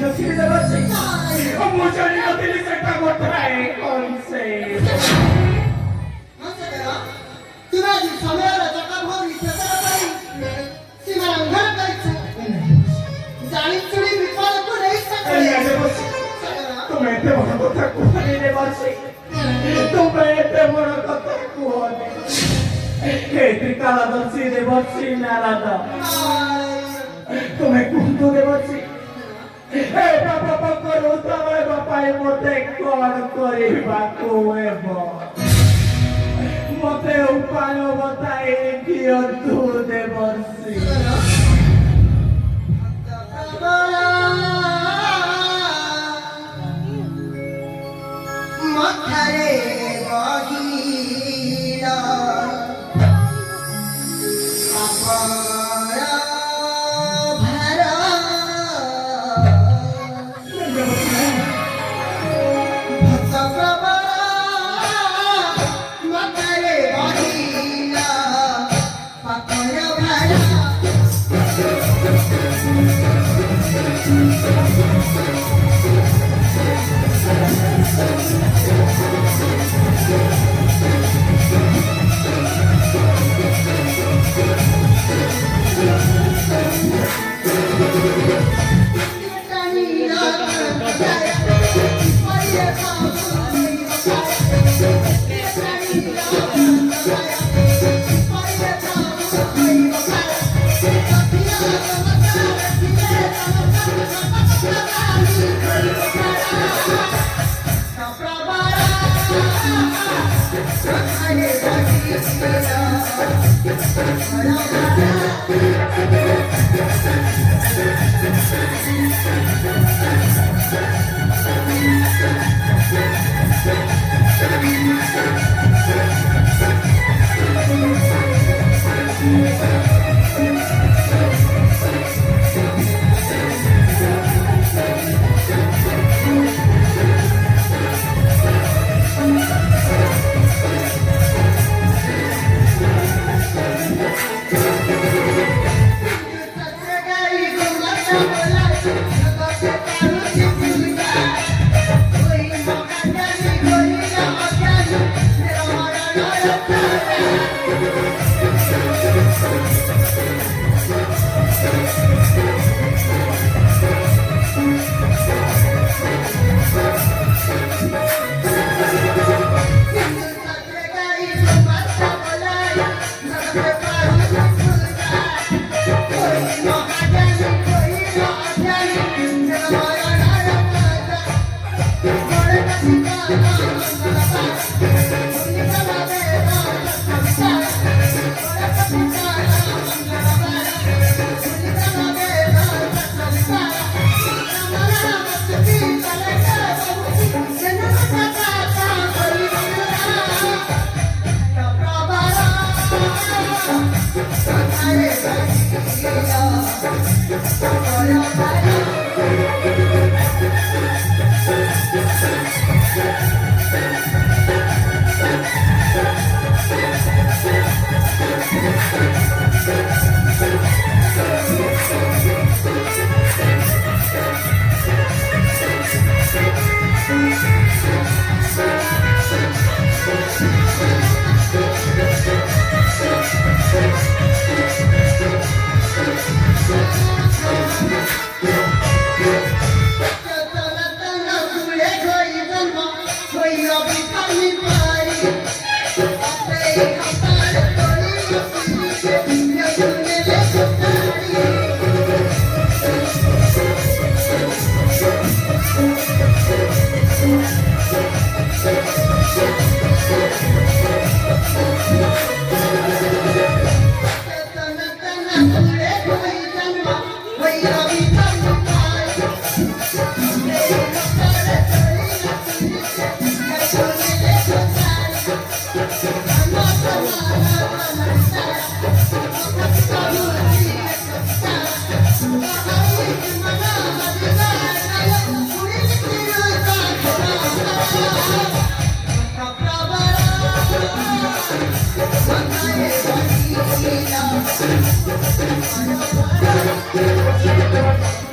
नसीब दे बच्ची मुझे नहीं दिल से टकराव है कौन से तुला जी समयाला जका भारी त्याचा काही सीमा अंघोळ करायचं जाणी चुडी विपाल तू नाही सकते तुम्हें ते म्हणत होता कुठे रे बच्ची तुम्हें ते म्हणत होता कुठे हे त्रिकाला बच्ची रे बच्ची नारादा तुम्हें कुंतु दे बच्ची हे बाबा करो तवे बापा ए मोते कोण करे बाको ए बो मोते उपाय बताए कि तू दे बच्ची मथरे बहिरा अपरा भरा भक्त प्रबरा मथरे बहिरा अपरा भरा Thank you.